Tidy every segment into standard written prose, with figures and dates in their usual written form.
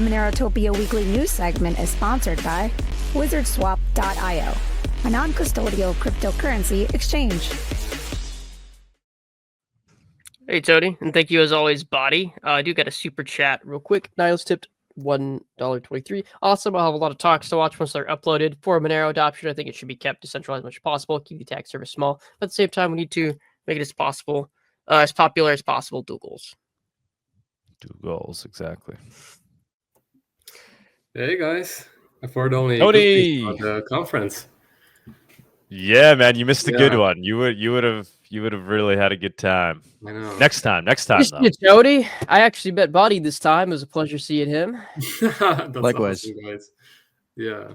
The MoneroTopia weekly news segment is sponsored by WizardSwap.io, a non-custodial cryptocurrency exchange. Hey, Tony, and thank you as always, Body. I do get a super chat real quick. Niles tipped $1.23. Awesome. I'll have a lot of talks to watch once they're uploaded. For Monero adoption, I think it should be kept decentralized as much as possible. Keep the attack surface small. But at the same time, we need to make it as possible, as popular as possible. Dual goals. Dual goals, exactly. Hey guys, I forward only Tony! about the conference. Yeah, man, you missed a good one. You would have really had a good time. I know. Next time though. Jody, I actually met Body this time. It was a pleasure seeing him. That's Likewise. awesome, guys. Yeah,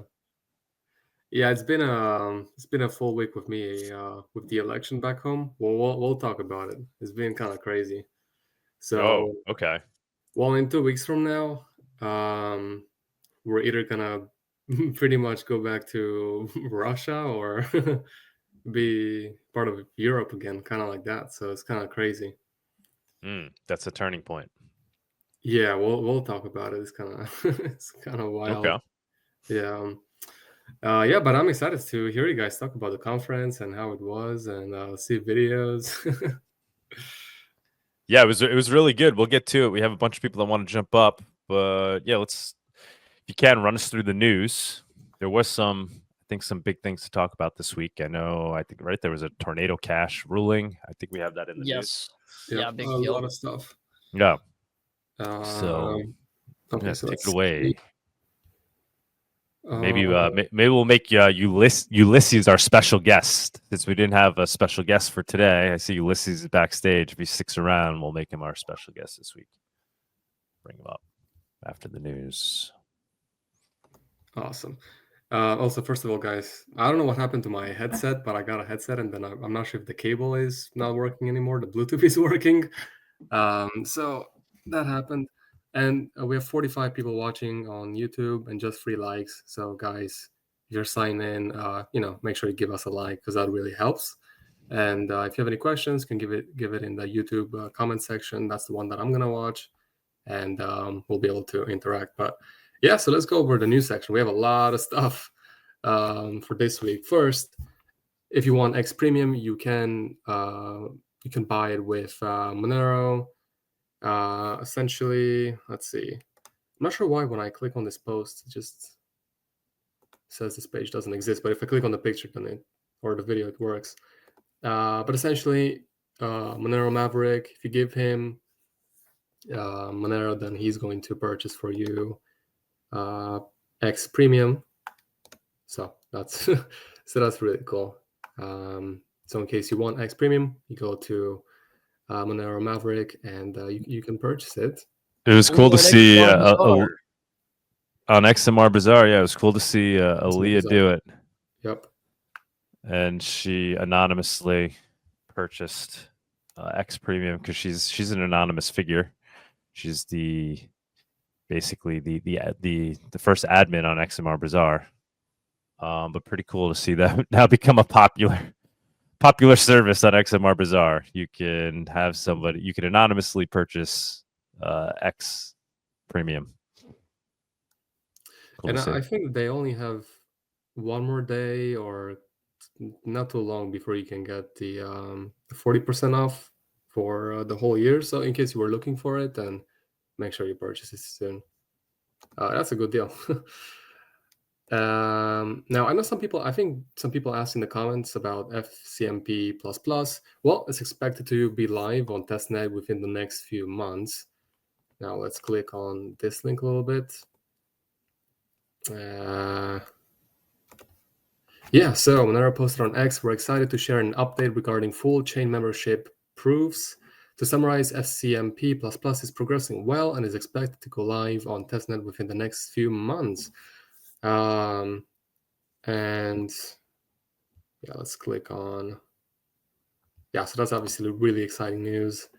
it's been a full week with me with the election back home. We'll talk about it. It's been kind of crazy. So okay. Well, in 2 weeks from now, we're either gonna pretty much go back to Russia or be part of Europe again, kind of like that. So it's kind of crazy. That's a turning point. Yeah, we'll talk about it. It's kind of wild. Okay. Yeah. Yeah, but I'm excited to hear you guys talk about the conference and how it was, and see videos. Yeah, it was really good. We'll get to it. We have a bunch of people that want to jump up, but yeah, if you can, run us through the news. There was some big things to talk about this week. I think there was a tornado cash ruling. I think we have that in the news. Yeah, big a deal. lot of stuff. Yeah. Okay, Take so it away. see. Maybe we'll make Ulysses our special guest, since we didn't have a special guest for today. I see Ulysses is backstage. If he sticks around, we'll make him our special guest this week. Bring him up after the news. Awesome. Also, first of all, guys, I don't know what happened to my headset, but I got a headset, and then I'm not sure if the cable is not working anymore. The Bluetooth is working. So that happened. And we have 45 people watching on YouTube and just 3 likes. So guys, if you're signing in, make sure you give us a like, because that really helps. And if you have any questions, you can give it in the YouTube comment section. That's the one that I'm gonna watch, and we'll be able to interact. But yeah, so let's go over the news section. We have a lot of stuff for this week. First, if you want X Premium, you can buy it with Monero. Essentially, let's see. I'm not sure why when I click on this post, it just says this page doesn't exist. But if I click on the picture, or the video, it works. But essentially, Monero Maverick, if you give him Monero, then he's going to purchase for you X Premium. So that's really cool. So in case you want X Premium, you go to Monero Maverick, and you can purchase it. It was cool to see on XMR Bazaar. Yeah, it was cool to see Aaliyah do it. Yep. And she anonymously purchased X Premium because she's an anonymous figure. She's basically the first admin on XMR Bazaar. But pretty cool to see that now become a popular service on XMR Bazaar. You can anonymously purchase X Premium. Cool. And I think they only have one more day, or not too long, before you can get the 40% off for the whole year. So in case you were looking for it, then make sure you purchase it soon. That's a good deal. Now, I know some people asked in the comments about FCMP++. Well, it's expected to be live on testnet within the next few months. Now let's click on this link a little bit. Yeah, so Monero posted on X, we're excited to share an update regarding full chain membership proofs. To summarize, FCMP++ is progressing well and is expected to go live on testnet within the next few months. And yeah, let's click on. Yeah, so that's obviously really exciting news.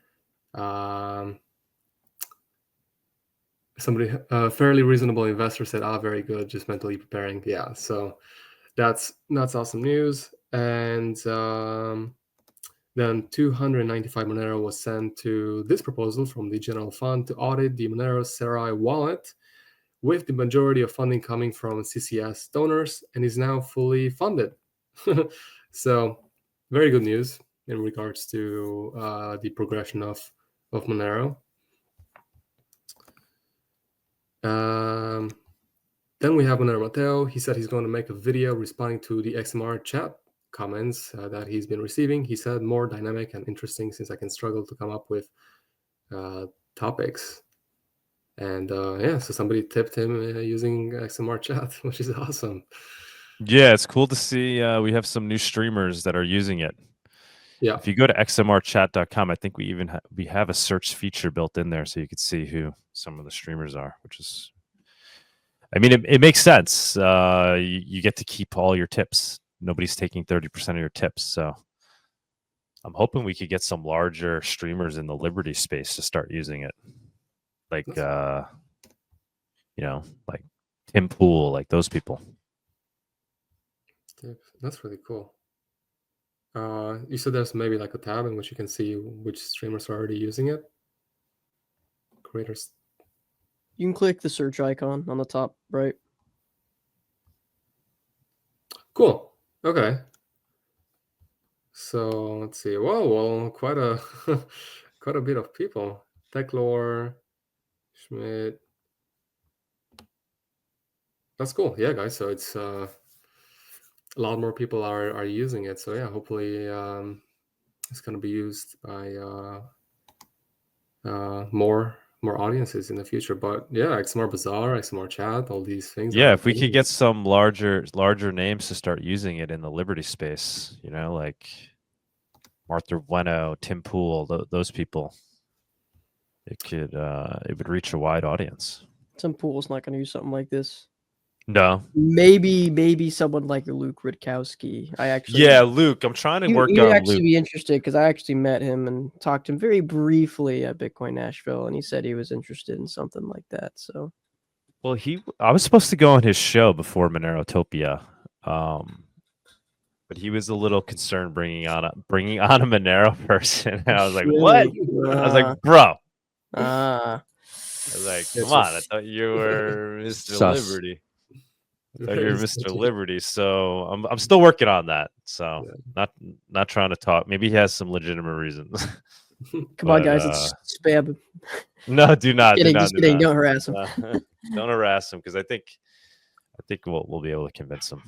Somebody, fairly reasonable investor, said, very good, just mentally preparing. Yeah, so that's awesome news. And then 295 Monero was sent to this proposal from the General Fund to audit the Monero Serai wallet. with the majority of funding coming from CCS donors, and is now fully funded. So, very good news in regards to the progression of Monero. Then we have Monero Mateo. He said he's going to make a video responding to the XMR chat comments that he's been receiving. He said more dynamic and interesting, since I can struggle to come up with topics. And yeah, so somebody tipped him using XMR chat, which is awesome. Yeah, it's cool to see we have some new streamers that are using it. Yeah. If you go to xmrchat.com, I think we even we have a search feature built in there, so you could see who some of the streamers are, which is, I mean, it makes sense. You get to keep all your tips. Nobody's taking 30% of your tips, so I'm hoping we could get some larger streamers in the Liberty space to start using it, like like Tim Pool, like those people. That's really cool. You said there's maybe like a tab in which you can see which streamers are already using it. Creators. You can click the search icon on the top right. Cool. Okay. So let's see. Whoa, well, quite a quite a bit of people. Techlore, Schmidt. That's cool. Yeah, guys. So it's a lot more people are using it. So yeah, hopefully it's gonna be used by more audiences in the future. But yeah, XMR Bazaar, XMR Chat, all these things. Yeah, if we could get some larger names to start using it in the Liberty space, like Martha Bueno, Tim Pool, those people, it would reach a wide audience. Tim Pool's not going to use something like this. No. Maybe someone like Luke Rutkowski. Luke. I'm trying to work on He'd actually Luke. be interested, because I actually met him and talked to him very briefly at Bitcoin Nashville, and he said he was interested in something like that. So, well, I was supposed to go on his show before MoneroTopia, but he was a little concerned bringing on a Monero person. And I was like, what? I was like, bro. I was like, come on! I thought you were Mr. Liberty. I thought you were Mr. Liberty. So I'm still working on that. So not trying to talk. Maybe he has some legitimate reasons. Come on, guys, it's spam. No, do not. Just kidding. Don't harass him. Don't harass him, because I think we'll be able to convince him.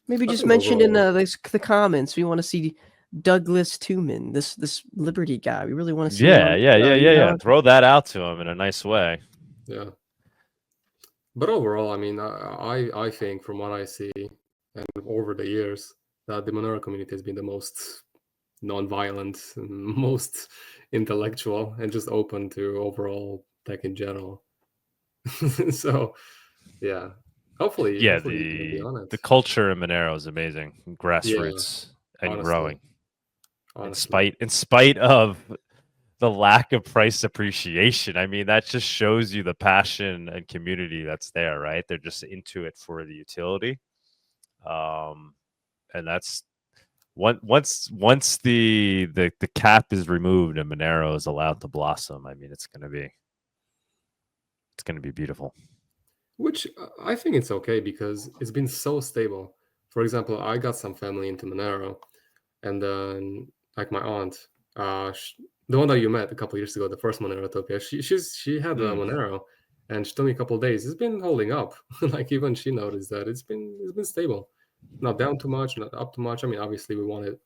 Maybe just mention in the comments, we want to see Douglas Tooman, this Liberty guy. We really want to see. Yeah. Throw that out to him in a nice way. Yeah. But overall, I mean, I think from what I see and over the years, that the Monero community has been the most non-violent, and most intellectual, and just open to overall tech in general. So, yeah. Hopefully, the culture in Monero is amazing, grassroots, and honestly, growing. Honestly. In spite of the lack of price appreciation, I mean, that just shows you the passion and community that's there, right? They're just into it for the utility, and that's once the cap is removed and Monero is allowed to blossom. I mean, it's gonna be beautiful. Which I think it's okay, because it's been so stable. For example, I got some family into Monero, and then like my aunt, the one that you met a couple years ago, the first MoneroTopia, she had a Monero, and she told me a couple of days it's been holding up. Like even she noticed that it's been stable, not down too much, not up too much. I mean, obviously we want it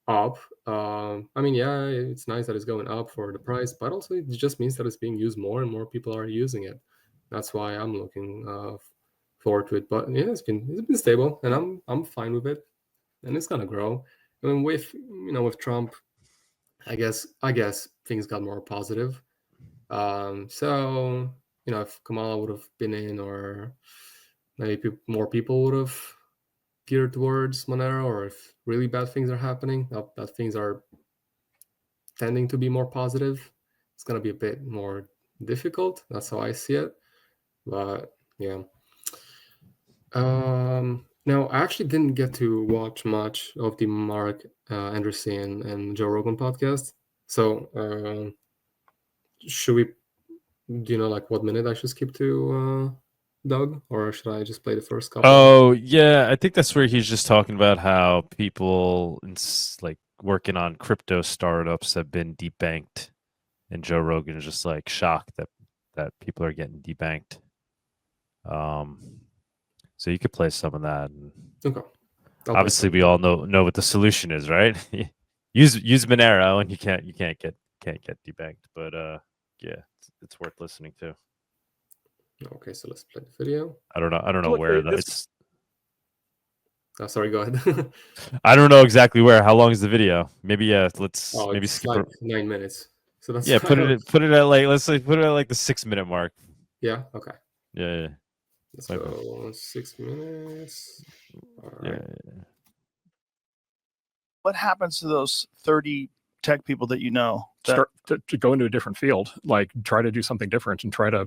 up. I mean, yeah, it's nice that it's going up for the price, but also it just means that it's being used more and more people are using it. That's why I'm looking forward to it. But yeah, it's been stable, and I'm fine with it, and it's gonna grow. I mean, with Trump, I guess things got more positive. So if Kamala would have been in, or maybe more people would have geared towards Monero, or if really bad things are happening, that things are tending to be more positive, it's gonna be a bit more difficult. That's how I see it. But yeah. Now, I actually didn't get to watch much of the Mark Andreessen and Joe Rogan podcast. So, should we Do you know like what minute I should skip to, Doug, or should I just play the first couple? Oh yeah, I think that's where he's just talking about how people like working on crypto startups have been debanked, and Joe Rogan is just like shocked that people are getting debanked. So you could play some of that. And Okay. obviously, we all know what the solution is, right? use Monero, and you can't get debanked. But yeah, it's worth listening to. Okay, so let's play the video. I don't know where it's. Oh, sorry, go ahead. I don't know exactly where. How long is the video? Maybe let's maybe it's skip like 9 minutes. So that's put it at like let's say put it at like the 6-minute mark. Yeah. Okay. Yeah. Let's go 6 minutes. All right. Yeah. What happens to those 30 tech people that you know? Start to go into a different field, like try to do something different and try to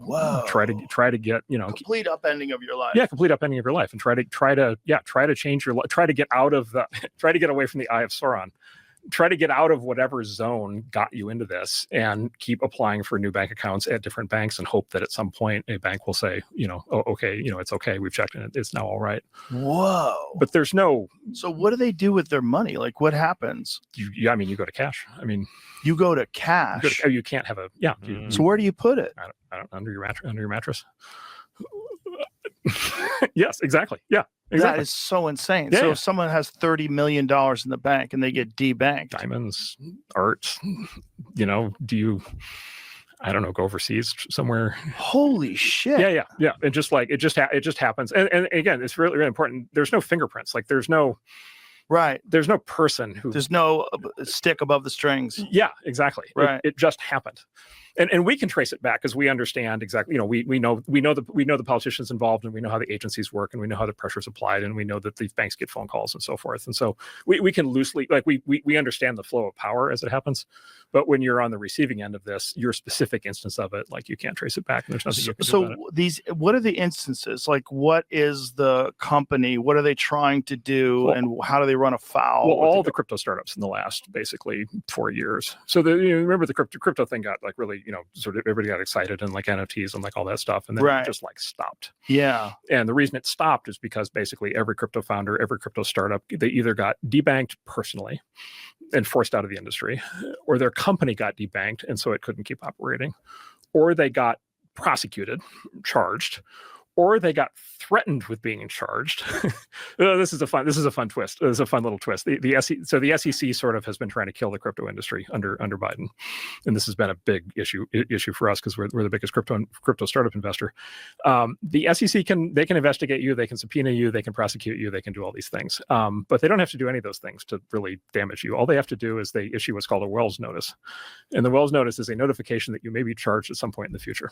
get, complete upending of your life. Yeah, complete upending of your life, and try to change your life, try to get out of the try to get away from the eye of Sauron. Try to get out of whatever zone got you into this and keep applying for new bank accounts at different banks and hope that at some point a bank will say, oh, okay, it's okay. We've checked it. It's now all right. Whoa. But there's no. So what do they do with their money? Like what happens? You go to cash. You go to cash. You can't have a. Yeah. So where do you put it? I don't under your mattress. Yes, exactly. Yeah. Exactly. That is so insane. Yeah, so if someone has $30 million in the bank and they get debanked. Diamonds, art, do you, I don't know, go overseas somewhere? Holy shit. Yeah. And just like, it just happens. And again, it's really, really important. There's no fingerprints. Like there's no person who. There's no stick above the strings. Yeah, exactly. Right. It just happened. And we can trace it back because we understand exactly, we know the politicians involved, and we know how the agencies work, and we know how the pressure is applied, and we know that these banks get phone calls and so forth. And so we can loosely, like we understand the flow of power as it happens. But when you're on the receiving end of this, your specific instance of it, like you can't trace it back, and there's nothing you can do about it. What are the instances? Like what is the company? What are they trying to do? And how do they run afoul? Well, all the crypto startups in the last basically 4 years. So remember the crypto thing got like really, sort of everybody got excited and like NFTs and like all that stuff, and then it just like stopped. Yeah. And the reason it stopped is because basically every crypto founder, every crypto startup, they either got debanked personally and forced out of the industry, or their company got debanked and so it couldn't keep operating, or they got prosecuted, charged, or they got threatened with being charged. This is a fun twist. This is a fun little twist. The SEC sort of has been trying to kill the crypto industry under Biden, and this has been a big issue for us because we're the biggest crypto startup investor. The SEC can investigate you, they can subpoena you, they can prosecute you, they can do all these things, but they don't have to do any of those things to really damage you. All they have to do is they issue what's called a Wells notice, and the Wells notice is a notification that you may be charged at some point in the future.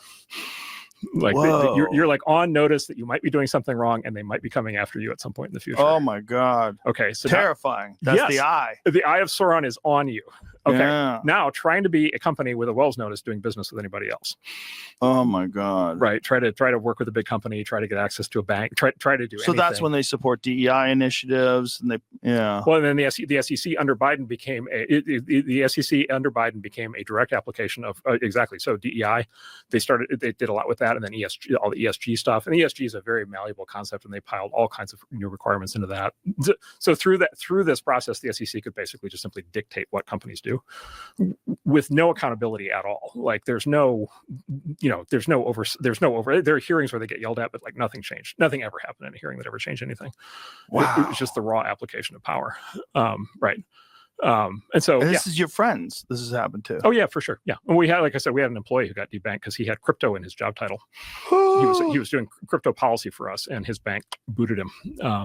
Like you're like on notice that you might be doing something wrong, and they might be coming after you at some point in the future. Oh my God. Okay, so terrifying. That's the eye. The eye of Sauron is on you. Okay. Yeah. Now trying to be a company with a Wells notice doing business with anybody else. Oh my God. Right. Try to work with a big company, try to get access to a bank, try to do anything. That's when they support DEI initiatives and Well, and then the SEC under Biden became the SEC under Biden became a direct application of exactly. So DEI, they did a lot with that, and then ESG, all the ESG stuff. And ESG is a very malleable concept, and they piled all kinds of new requirements into that. So through this process, the SEC could basically just simply dictate what companies do, with no accountability at all. Like there are hearings where they get yelled at, but like nothing changed. Nothing ever happened in a hearing that ever changed anything. Wow. It was just the raw application of power. Right. And so this is your friends. This has happened to. Oh yeah, for sure. Yeah. And we had, like I said, we had an employee who got debanked because he had crypto in his job title. He was doing crypto policy for us, and his bank booted him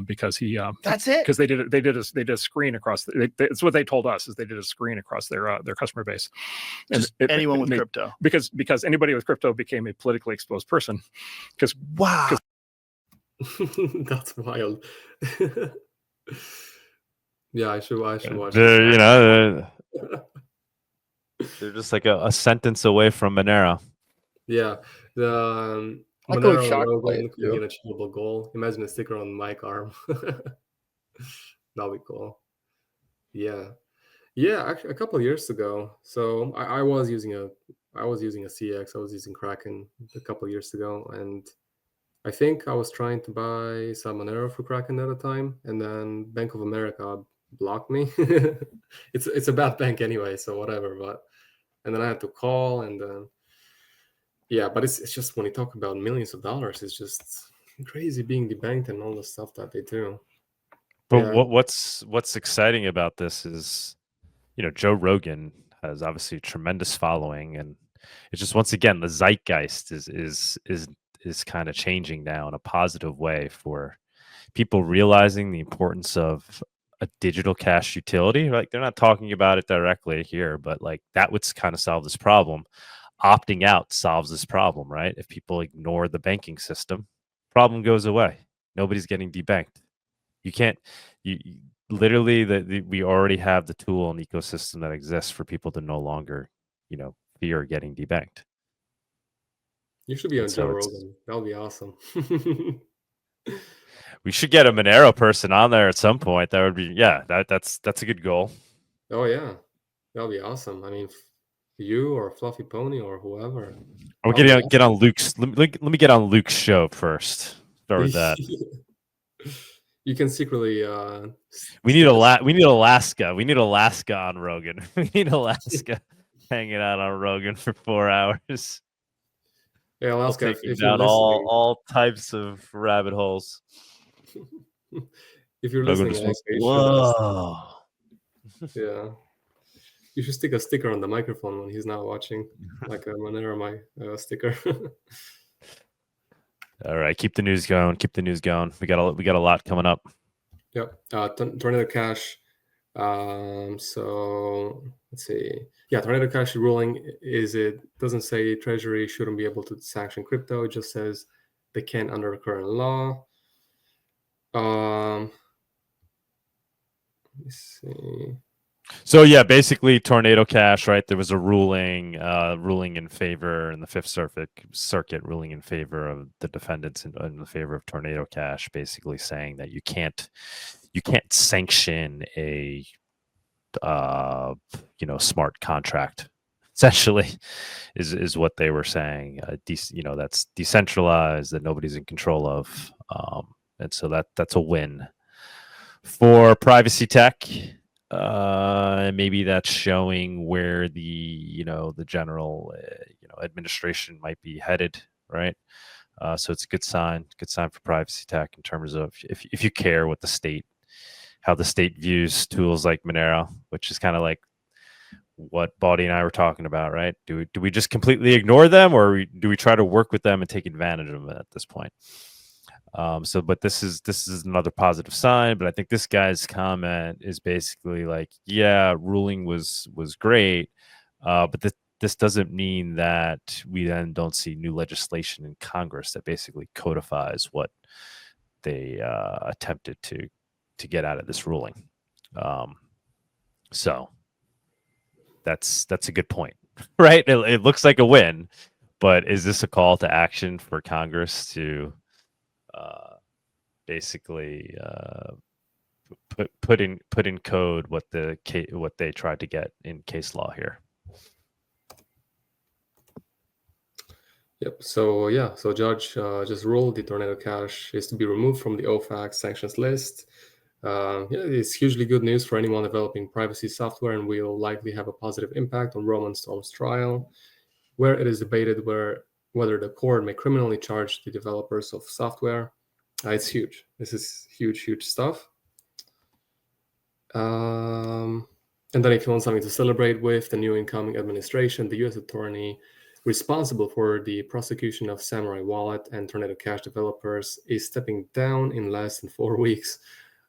because he. That's it. Because they did a screen across. It's what they told us is they did a screen across their customer base. And anyone with crypto. Because anybody with crypto became a politically exposed person. Because wow. That's wild. Yeah, I should watch. They're just like a sentence away from Monero. Yeah, the Monero logo could be an achievable goal. Imagine a sticker on Mike arm. That'd be cool. Yeah. Actually, a couple of years ago, so I was using a I was using a CX. I was using Kraken a couple of years ago, and I think I was trying to buy some Monero for Kraken at a time, and then Bank of America blocked me. It's a bad bank anyway, so whatever. But and then I had to call, and then yeah, but it's just when you talk about millions of dollars, it's just crazy being debanked and all the stuff that they do. But Yeah. what's exciting about this is, Joe Rogan has obviously a tremendous following, and it's just, once again, the zeitgeist is kind of changing now in a positive way for people realizing the importance of a digital cash utility. Like, they're not talking about it directly here, but like that would kind of solve this problem. Opting out solves this problem, right? If people ignore the banking system, problem goes away. Nobody's getting debanked. You can't. Literally, we already have the tool and ecosystem that exists for people to no longer, fear getting debanked. You should be on And Joe so Rogan. That would be awesome. we should get a Monero person on there at some point. That would be, that's a good goal. Oh yeah, that would be awesome. I mean, you or Fluffy Pony or whoever. We're gonna get on Luke's. Let me get on Luke's show first. Start with that. You can secretly. We need Alaska. We need Alaska on Rogan. We need Alaska hanging out on Rogan for 4 hours. Yeah, Alaska. We'll take down all types of rabbit holes. If you're Rogan listening, just Alaska, whoa. Yeah, you should stick a sticker on the microphone when he's not watching, like a Monero sticker. All right, keep the news going. Keep the news going. We got a lot coming up. Yep. Tornado Cash. So let's see. Yeah, Tornado Cash ruling doesn't say Treasury shouldn't be able to sanction crypto. It just says they can under current law. Let me see. So yeah, basically Tornado Cash, right? There was a ruling in favor in the Fifth Circuit ruling in favor of the defendants in the favor of Tornado Cash, basically saying that you can't sanction a smart contract. Essentially, is what they were saying. That's decentralized, that nobody's in control of, and so that's a win for privacy tech. Maybe that's showing where the general administration might be headed, right? So it's a good sign for privacy tech in terms of if you care what how the state views tools like Monero, which is kind of like what Baldy and I were talking about, right? Do we just completely ignore them, or do we try to work with them and take advantage of them at this point? But this is another positive sign. But I think this guy's comment is basically like, yeah, ruling was great, but this doesn't mean that we then don't see new legislation in Congress that basically codifies what they attempted to get out of this ruling. So that's a good point, right? It looks like a win, but is this a call to action for Congress to basically put in code what they tried to get in case law here? Yep. So judge just ruled the Tornado Cash is to be removed from the OFAC sanctions list. It's hugely good news for anyone developing privacy software, and will likely have a positive impact on Roman Storm's trial, where it is debated whether the court may criminally charge the developers of software. It's huge. This is huge stuff. And then if you want something to celebrate with, the new incoming administration, the U.S. attorney responsible for the prosecution of Samurai Wallet and Tornado Cash developers is stepping down in less than 4 weeks.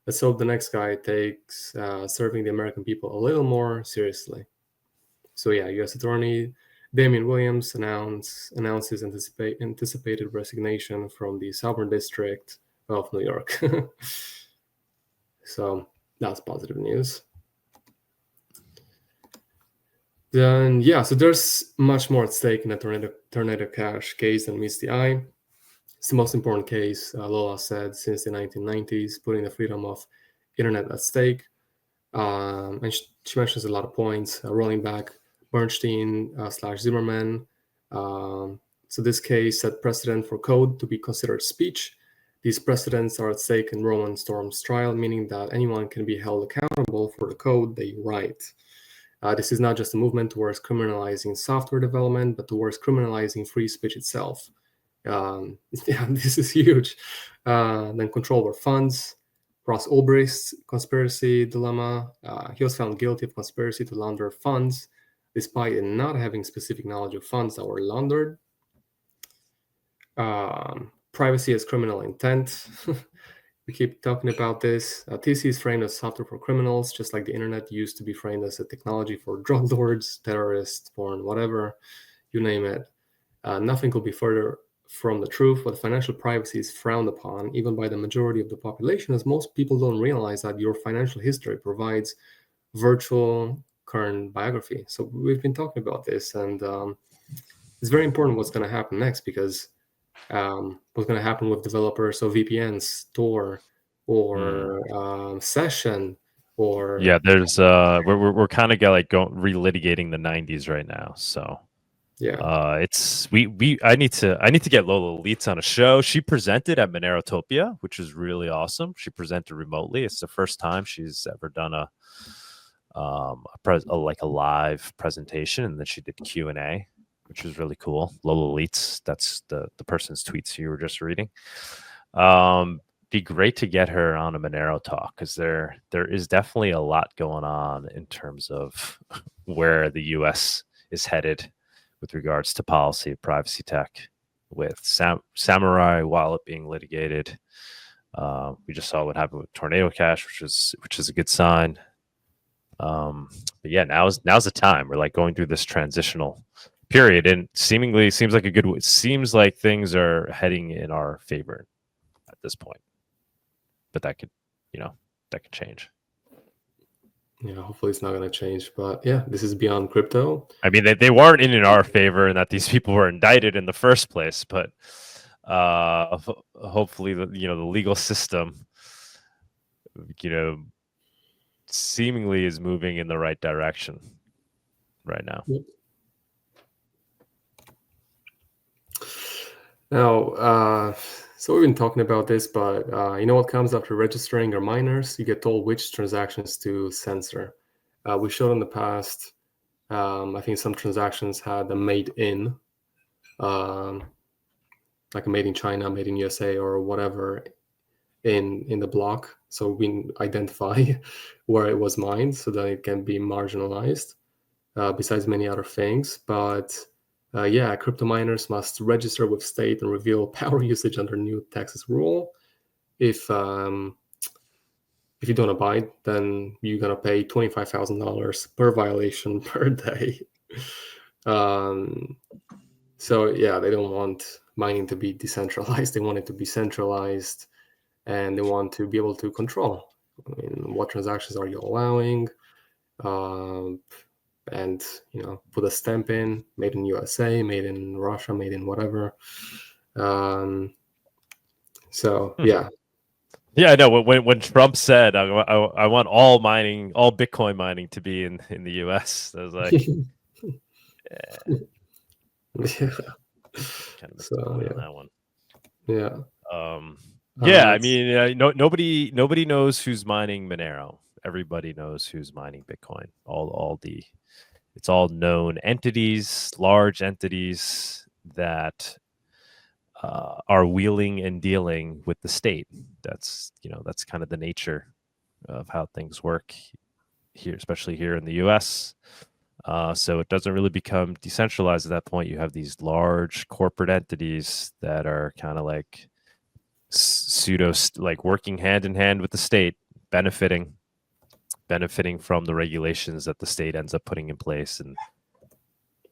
Let's hope the next guy takes serving the American people a little more seriously. So yeah, U.S. Attorney Damian Williams announces anticipated resignation from the Southern District of New York. So that's positive news. Then so there's much more at stake in the Tornado Cash case than meets the eye. It's the most important case, Lola said, since the 1990s, putting the freedom of internet at stake. And she mentions a lot of points, rolling back Bernstein / Zimmerman. So this case set precedent for code to be considered speech. These precedents are at stake in Roman Storm's trial, meaning that anyone can be held accountable for the code they write. This is not just a movement towards criminalizing software development, but towards criminalizing free speech itself. Yeah, this is huge. Then control over funds. Ross Ulbricht's conspiracy dilemma. He was found guilty of conspiracy to launder funds, despite not having specific knowledge of funds that were laundered. Privacy as criminal intent. We keep talking about this. TC is framed as software for criminals, just like the internet used to be framed as a technology for drug lords, terrorists, porn, whatever, you name it. Nothing could be further from the truth, but financial privacy is frowned upon, even by the majority of the population, as most people don't realize that your financial history provides virtual current biography. So we've been talking about this, and it's very important what's going to happen next, because what's going to happen with developers of VPNs, Tor, or Session, or Yeah, there's we're kind of like relitigating the 90s right now. So yeah, it's I need to get Lola Leitz on a show. She presented at MoneroTopia, which is really awesome. She presented remotely. It's the first time she's ever done a live presentation, and then she did Q&A, which was really cool. Lola Leitz, that's the person's tweets you were just reading. Be great to get her on a Monero talk, because there is definitely a lot going on in terms of where the U.S. is headed with regards to policy of privacy tech, with Samurai Wallet being litigated. We just saw what happened with Tornado Cash, which is a good sign. But yeah, now's the time. We're like going through this transitional period, and seemingly seems like things are heading in our favor at this point. But that could change. Yeah, hopefully it's not going to change. But yeah, this is beyond crypto. I mean, they weren't in our favor, and that these people were indicted in the first place. But hopefully, the legal system, seemingly is moving in the right direction right now. Yep. Now, so we've been talking about this, but you know what comes after registering your miners? You get told which transactions to censor. We showed in the past, I think some transactions had a made in, like a made in China, made in USA, or whatever in the block. So we identify where it was mined so that it can be marginalized, besides many other things. But yeah, crypto miners must register with state and reveal power usage under new Texas rule. If you don't abide, then you're gonna pay $25,000 per violation per day. So yeah, they don't want mining to be decentralized. They want it to be centralized, and they want to be able to control. I mean, what transactions are you allowing? And put a stamp in, made in USA, made in Russia, made in whatever. So yeah. Yeah, I know. When Trump said, I want all Bitcoin mining to be in the U.S., I was like, Yeah. Kind of missed So, the point yeah. on that one. Yeah. I mean, nobody knows who's mining Monero. Everybody knows who's mining Bitcoin. It's all known entities, large entities that are wheeling and dealing with the state. That's kind of the nature of how things work here, especially here in the U.S. So it doesn't really become decentralized at that point. You have these large corporate entities that are kind of like like working hand in hand with the state, benefiting from the regulations that the state ends up putting in place, and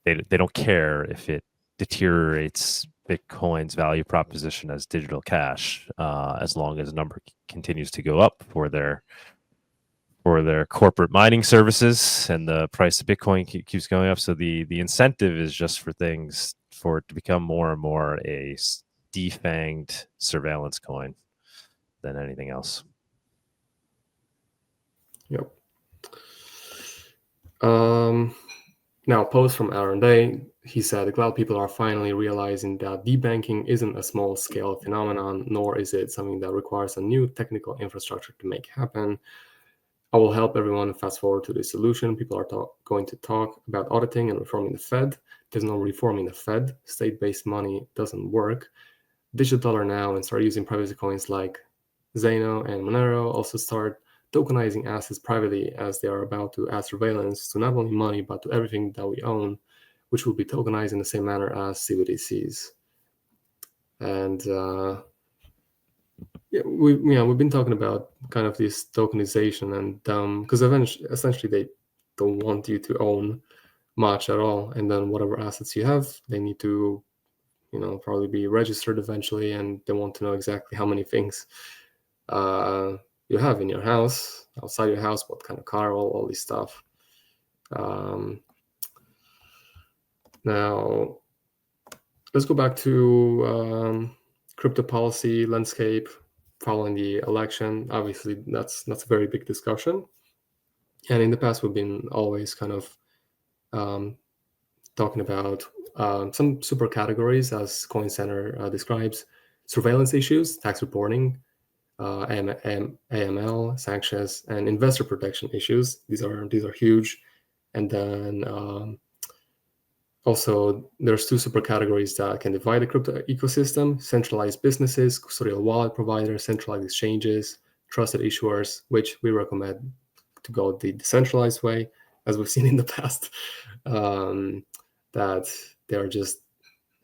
they don't care if it deteriorates Bitcoin's value proposition as digital cash, as long as the number continues to go up for their corporate mining services, and the price of Bitcoin keeps going up. So the incentive is just for it to become more and more a defanged surveillance coin than anything else. Yep. Now, post from Aaron Day, he said the cloud people are finally realizing that debanking isn't a small-scale phenomenon, nor is it something that requires a new technical infrastructure to make happen. I will help everyone fast forward to this solution. People are going to talk about auditing and reforming the Fed. There's no reforming the Fed. State-based money doesn't work. Digital dollar now and start using privacy coins like Zeno and Monero. Also start tokenizing assets privately, as they are about to add surveillance to not only money but to everything that we own, which will be tokenized in the same manner as CBDCs. And we've been talking about kind of this tokenization, and because essentially they don't want you to own much at all, and then whatever assets you have, they need to probably be registered eventually, and they want to know exactly how many things you have in your house, outside your house, what kind of car, all this stuff. Now, let's go back to crypto policy landscape following the election. Obviously, that's a very big discussion. And in the past, we've been always kind of talking about some super categories, as Coin Center describes: surveillance issues, tax reporting, AML, sanctions, and investor protection issues. These are huge. And then also, there's two super categories that can divide the crypto ecosystem: centralized businesses, custodial wallet providers, centralized exchanges, trusted issuers, which we recommend to go the decentralized way, as we've seen in the past, that they're just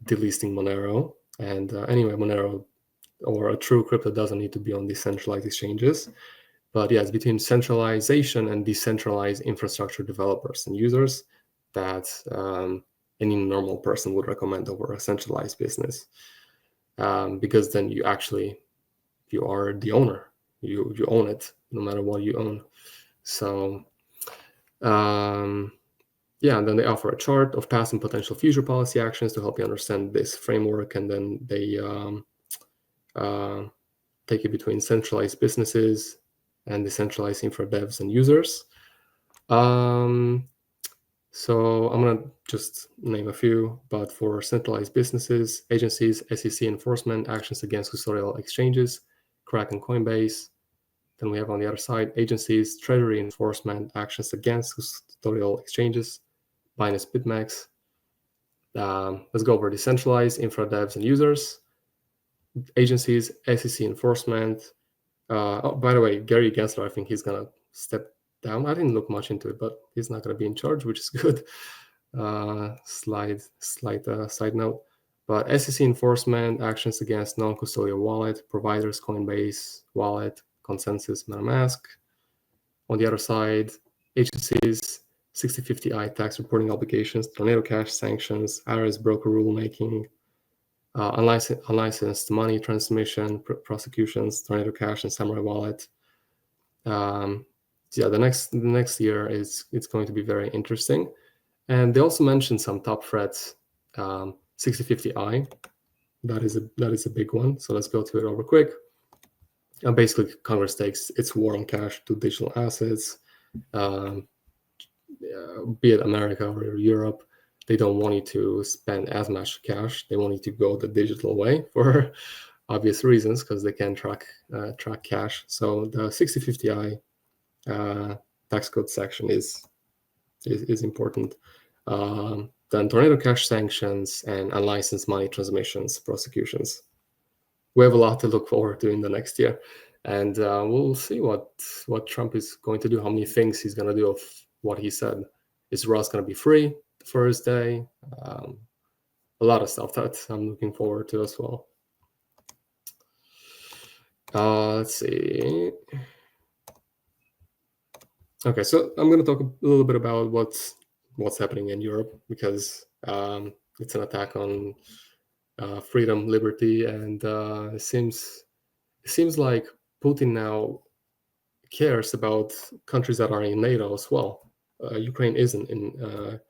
delisting Monero. And anyway, Monero or a true crypto doesn't need to be on decentralized exchanges. But yeah, it's between centralization and decentralized infrastructure developers and users that any normal person would recommend over a centralized business, because then you are the owner. You own it, no matter what you own. So yeah, and then they offer a chart of past and potential future policy actions to help you understand this framework, and then they take you between centralized businesses and decentralized infra devs and users. So I'm going to just name a few, but for centralized businesses, agencies, SEC enforcement, actions against custodial exchanges, Crack and Coinbase. Then we have on the other side, agencies, treasury enforcement, actions against custodial exchanges, Binance BitMEX. Let's go over decentralized infra devs and users, agencies, SEC enforcement. Oh, by the way, Gary Gensler, I think he's going to step down. I didn't look much into it, but he's not going to be in charge, which is good. Slight side note. But SEC enforcement, actions against non-custodial wallet providers, Coinbase, Wallet, Consensus, MetaMask. On the other side, agencies, 6050I tax reporting obligations, Tornado Cash sanctions, IRS broker rulemaking, unlicensed money transmission, prosecutions, Tornado Cash, and Samurai Wallet. Yeah, the next year it's going to be very interesting. And they also mentioned some top threats. 6050I, that is a big one. So let's go to it over quick. Basically, Congress takes its war on cash to digital assets, be it America or Europe. They don't want you to spend as much cash. They want you to go the digital way for obvious reasons, because they can track cash. So the 6050I tax code section is important. Then Tornado Cash sanctions and unlicensed money transmissions, prosecutions. We have a lot to look forward to in the next year, and we'll see what Trump is going to do, how many things he's going to do of what he said. Is Rust going to be free the first day? A lot of stuff that I'm looking forward to as well. Let's see. Okay, so I'm going to talk a little bit about what's happening in Europe, because it's an attack on freedom, liberty, and it seems like Putin now cares about countries that are in NATO as well. Ukraine isn't in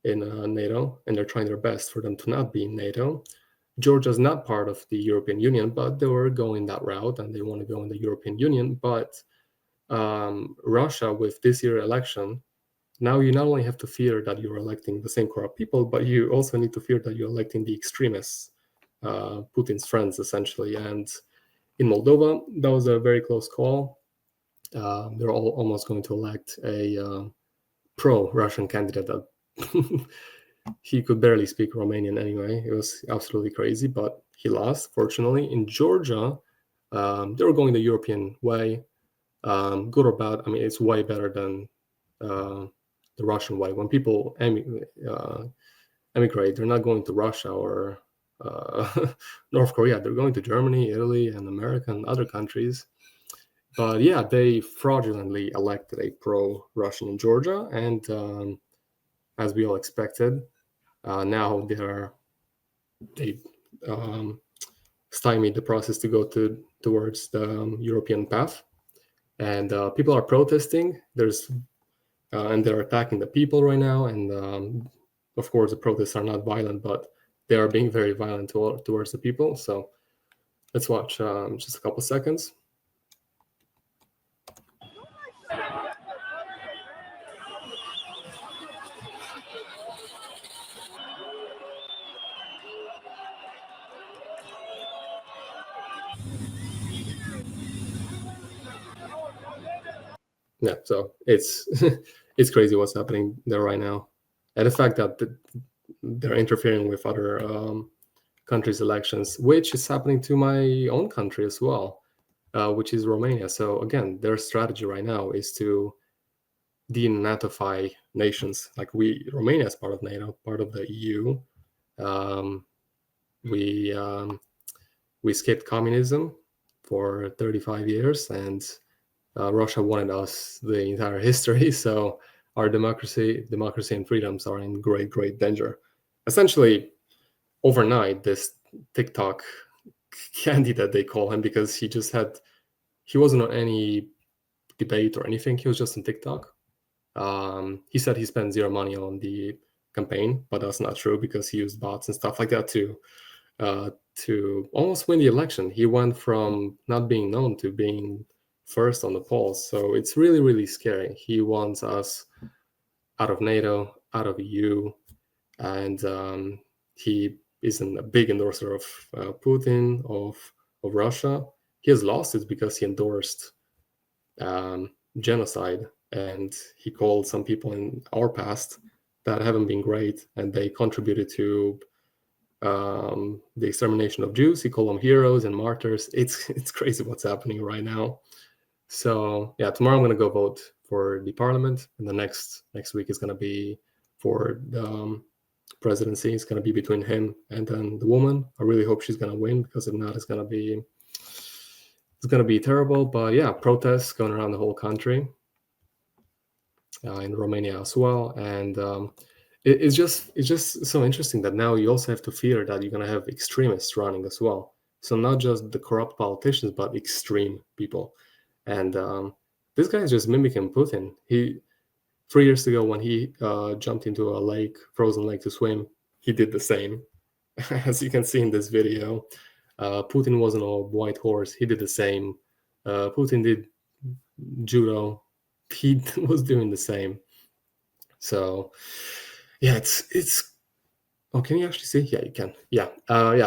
NATO, and they're trying their best for them to not be in NATO. Georgia's not part of the European Union, but they were going that route, and they want to go in the European Union. But Russia, with this year's election, now you not only have to fear that you're electing the same corrupt people, but you also need to fear that you're electing the extremists, Putin's friends, essentially. And in Moldova, that was a very close call. They're all almost going to elect a pro-Russian candidate that he could barely speak Romanian anyway. It was absolutely crazy, but he lost, fortunately. In Georgia, they were going the European way. Good or bad, I mean, it's way better than the Russian way. When people emigrate, they're not going to Russia or North Korea. They're going to Germany, Italy, and America and other countries. But yeah, they fraudulently elected a pro-Russian in Georgia, and as we all expected, now they stymied the process to go towards the European path, and people are protesting. And they're attacking the people right now, and of course the protests are not violent, but they are being very violent towards the people. So let's watch just a couple seconds. Yeah, so it's it's crazy what's happening there right now, and the fact that they're interfering with other countries' elections, which is happening to my own country as well, which is Romania. So again, their strategy right now is to denatify nations. Like Romania is part of NATO, part of the EU. We escaped communism for 35 years, and Russia wanted us the entire history. So our democracy and freedoms are in great danger. Essentially, overnight, this TikTok candidate, they call him, because he wasn't on any debate or anything. He was just on TikTok. He said he spent zero money on the campaign, but that's not true, because he used bots and stuff like that to almost win the election. He went from not being known to being first on the polls. So it's really scary. He wants us out of NATO, out of EU, and he isn't a big endorser of Putin, of Russia. He has lost it because he endorsed genocide, and he called some people in our past that haven't been great, and they contributed to the extermination of Jews. He called them heroes and martyrs. It's crazy what's happening right now. So yeah, tomorrow I'm going to go vote for the parliament, and the next week is going to be for the presidency. It's going to be between him and then the woman. I really hope she's going to win, because if not, it's going to be terrible. But yeah, protests going around the whole country, in Romania as well, and it's just so interesting that now you also have to fear that you're going to have extremists running as well. So not just the corrupt politicians, but extreme people. And this guy is just mimicking Putin. 3 years ago, when he jumped into a frozen lake to swim, he did the same. As you can see in this video, Putin wasn't a white horse. He did the same. Putin did judo. He was doing the same. So yeah, it's oh, can you actually see? Yeah, you can. Yeah,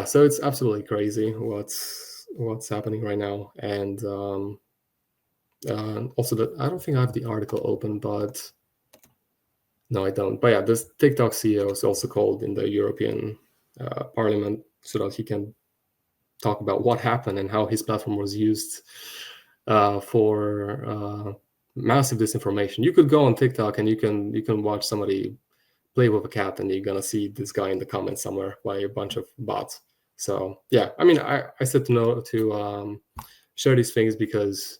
so it's absolutely crazy what's happening right now. And also, I don't think I have the article open, but no, I don't. But yeah, this TikTok CEO is also called in the European Parliament so that he can talk about what happened and how his platform was used for massive disinformation. You could go on TikTok and you can watch somebody play with a cat, and you're gonna see this guy in the comments somewhere by a bunch of bots. So yeah, I mean, I said to share these things because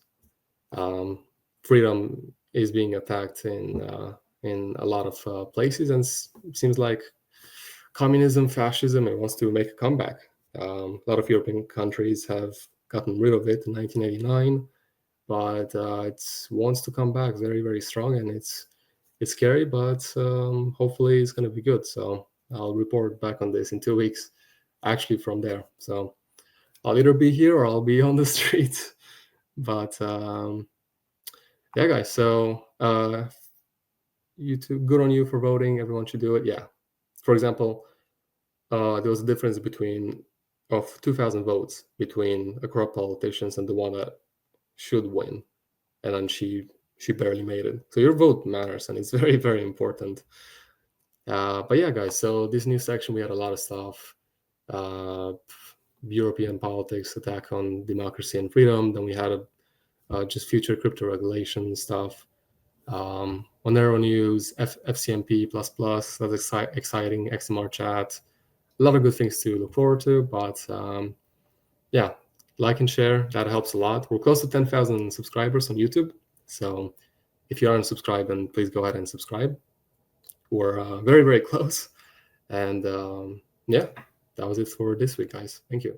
freedom is being attacked in a lot of places, and it seems like communism, fascism, it wants to make a comeback. A lot of European countries have gotten rid of it in 1989, but it wants to come back very strong, and it's scary, but hopefully it's going to be good. So I'll report back on this in 2 weeks, actually from there. So I'll either be here or I'll be on the street. But yeah, guys, so YouTube, good on you for voting. Everyone should do it. Yeah. For example, there was a difference of 2,000 votes between a corrupt politicians and the one that should win, and then she barely made it. So your vote matters, and it's very, very important. But yeah, guys. So this new section, we had a lot of stuff. European politics, attack on democracy and freedom. Then we had just future crypto regulation stuff. Monero news, FCMP++, that's exciting, XMR chat. A lot of good things to look forward to, but yeah, like and share, that helps a lot. We're close to 10,000 subscribers on YouTube, so if you aren't subscribed, then please go ahead and subscribe. We're very, very close. And yeah, that was it for this week, guys. Thank you.